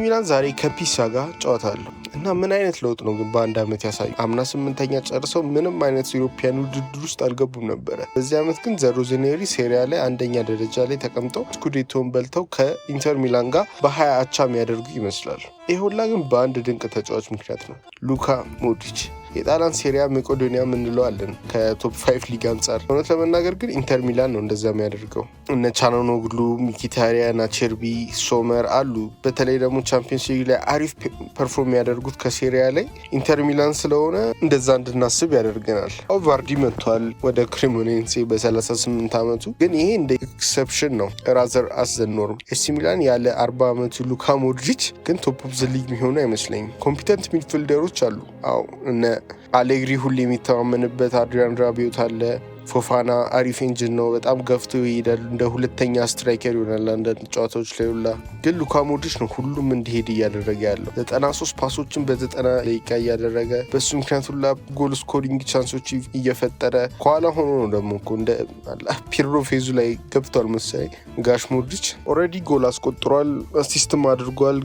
ሚላን ዛሬ ከፒሳ ጋር ጨዋታ አለው እና ምን አይነት ለውጥ ነው ግን በአንድ አመት ያሳዩ። አምና 8ኛ ጨርሰው ምንም አይነት ዩሮፒያን ውድድር ውስጥ አልገቡም ነበረ። በዚህ አመት ግን ዘሮዜኔሪ ሴሪያ ላይ አንደኛ ደረጃ ላይ ተቀምጠው ስኩዴቶን በልተው ከኢንተር ሚላን ጋር በ20 አቻ የሚያደርጉ ይመስላል። ይህ ሁላ ግን በአንድ ድንቅ ተጫዋች ምክንያት ነው፣ ሉካ ሞድሪች። የጣሊያን ሴሪያ መቄዶኒያ ምንለዋለን ከቶፕ 5 ሊግ አንጻር። እውነት ለመናገር ግን ኢንተር ሚላን ነው እንደዛ የሚያደርገው። እነ ቻናኖግሉ፣ ሚኪታሪያን፣ አቸርቢ፣ ሶመር አሉ። በተለይ ደግሞ ቻምፒየንስ ሊግ ላይ አሪፍ ፐርፎርም ያደርጉት ከሴሪያ ላይ ኢንተር ሚላን ስለሆነ እንደዛ እንድናስብ ያደርገናል። ቫርዲ መጥቷል ወደ ክሬሞኔንሴ በ38 ዓመቱ፣ ግን ይሄ እንደ ኤክሰፕሽን ነው ራዘር አስ ዘ ኖርም። ኤሲ ሚላን ያለ 40 ዓመቱ ሉካ ሞድሪች ግን ቶፕ ኦፍ ዘ ሊግ የሚሆኑ አይመስለኝም። ኮምፒተንት ሚድፊልደሮች አሉ። አዎ እነ አሌግሪ ሁሌ የሚተማመንበት አድሪያን ራቢዮት አለ። ፎፋና አሪፍ ኢንጂን ነው፣ በጣም ገፍቶ ይሄዳል። እንደ ሁለተኛ ስትራይከር ይሆናል አንዳንድ ጨዋታዎች ላይ ሁላ። ግን ሉካ ሞድሪች ነው ሁሉም እንዲሄድ እያደረገ ያለው። 93 ፓሶችን በ90 ደቂቃ እያደረገ በሱ ምክንያት ሁላ ጎል ስኮሪንግ ቻንሶች እየፈጠረ ከኋላ ሆኖ ነው ደግሞ እኮ እንደ ፒርሎ ፌዙ ላይ ገብቷል መሰለኝ ጋሽ ሞድሪች። ኦልሬዲ ጎል አስቆጥሯል፣ አሲስትም አድርጓል።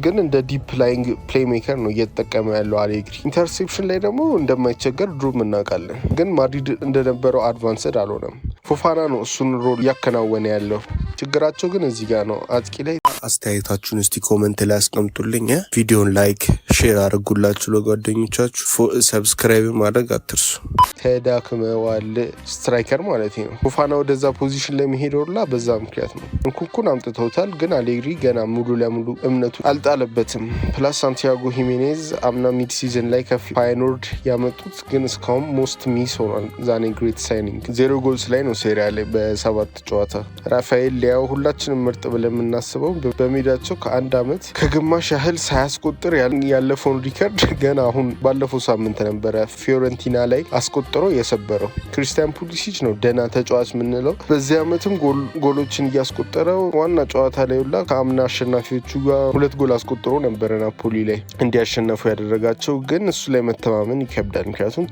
ግን እንደ ዲፕ ላይንግ ፕሌይ ሜከር ነው እየተጠቀመ ያለው አሌግሪ። ኢንተርሴፕሽን ላይ ደግሞ እንደማይቸገር ድሮም እናውቃለን። ግን ማድሪድ እንደነበረው አድቫንስድ አልሆነም። ፎፋና ነው እሱን ሮል እያከናወነ ያለው። ችግራቸው ግን እዚህ ጋር ነው አጥቂ ላይ። አስተያየታችሁን እስቲ ኮመንት ላይ አስቀምጡልኝ። ቪዲዮን ላይክ ሼር አድርጉላችሁ ለጓደኞቻችሁ። ሰብስክራይብ ማድረግ አትርሱ። ተዳክመዋል ስትራይከር ማለት ነው። ፎፋና ወደዛ ፖዚሽን ላይ መሄደውላ በዛ ምክንያት ነው። እንኩኩን አምጥተውታል፣ ግን አሌግሪ ገና ሙሉ ለሙሉ እምነቱ አልጣለበትም። ፕላስ ሳንቲያጎ ሂሜኔዝ አምና ሚድ ሲዝን ላይ ከፋይኖርድ ያመጡት ግን እስካሁን ሞስት ሚስ ሆኗል። ዛኔ ግሬት ሳይኒንግ 0 ጎልስ ላይ ነው ሴሪያ ላይ በ7 ጨዋታ። ራፋኤል ሊያው ሁላችንም ምርጥ ብለን የምናስበው በሜዳቸው ከአንድ አመት ከግማሽ ያህል ሳያስቆጥር ያለፈውን ሪከርድ ገና አሁን ባለፈው ሳምንት ነበረ ፊዮረንቲና ላይ አስቆጥሮ የሰበረው። ክሪስቲያን ፑሊሲች ነው ደህና ተጫዋች የምንለው። በዚህ አመትም ጎሎችን እያስቆጠረው ዋና ጨዋታ ላይ ሁላ ከአምና አሸናፊዎቹ ጋር 2 ጎል አስቆጥሮ ነበረ ናፖሊ ላይ እንዲያሸነፉ ያደረጋቸው። ግን እሱ ላይ መተማመን ይከብዳል፣ ምክንያቱም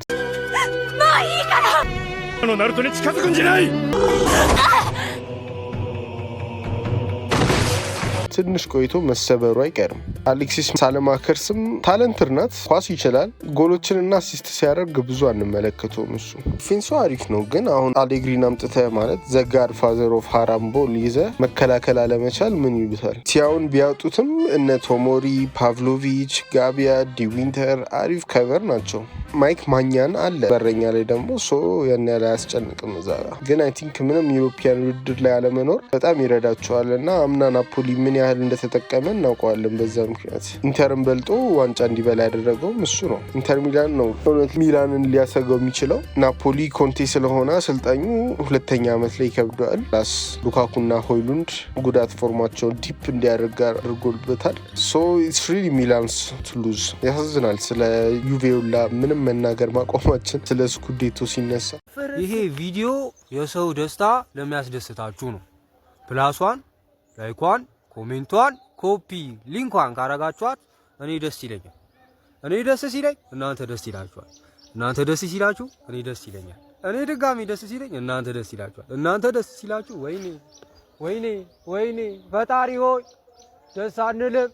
ትንሽ ቆይቶ መሰበሩ አይቀርም። አሌክሲስ ሳለማከርስም ታለንትር ናት፣ ኳስ ይችላል። ጎሎችንና አሲስት ሲያደርግ ብዙ አንመለከተውም። እሱ ፊንሶ አሪፍ ነው፣ ግን አሁን አሌግሪን አምጥተህ ማለት ዘጋድ ፋዘር ኦፍ ሃራምቦል ይዘህ መከላከል አለመቻል ምን ይሉታል። ሲያውን ቢያወጡትም እነ ቶሞሪ፣ ፓቭሎቪች፣ ጋቢያ፣ ዲዊንተር አሪፍ ከቨር ናቸው። ማይክ ማኛን አለ በረኛ ላይ ደግሞ ያን ያለ አያስጨንቅም እዛ ጋር። ግን አይ ቲንክ ምንም ዩሮፒያን ውድድር ላይ አለመኖር በጣም ይረዳቸዋል እና አምና ናፖሊ ምን ያህል እንደተጠቀመ እናውቀዋለን። በዛ ምክንያት ኢንተርን በልጦ ዋንጫ እንዲበላ ያደረገውም እሱ ነው። ኢንተር ሚላን ነው እውነት ሚላንን ሊያሰገው የሚችለው። ናፖሊ ኮንቴ ስለሆነ አሰልጣኙ 2ኛ አመት ላይ ይከብደዋል። ላስ ሉካኩና ሆይሉንድ ጉዳት ፎርማቸውን ዲፕ እንዲያደርግ አድርጎበታል። ኢትስ ሪሊ ሚላንስ ቱ ሉዝ። ያሳዝናል። ስለ ዩቬውላ ምንም መናገር ማቆማችን ስለ ስኩዴቶ ሲነሳ። ይሄ ቪዲዮ የሰው ደስታ ለሚያስደስታችሁ ነው። ፕላሷን፣ ላይኳን፣ ኮሜንቷን፣ ኮፒ ሊንኳን ካረጋችኋት እኔ ደስ ይለኛል። እኔ ደስ ሲለኝ እናንተ ደስ ይላችኋል። እናንተ ደስ ሲላችሁ እኔ ደስ ይለኛል። እኔ ድጋሚ ደስ ሲለኝ እናንተ ደስ ይላችኋል። እናንተ ደስ ሲላችሁ ወይኔ ወይኔ ወይኔ ፈጣሪ ሆይ ደስ አንልም።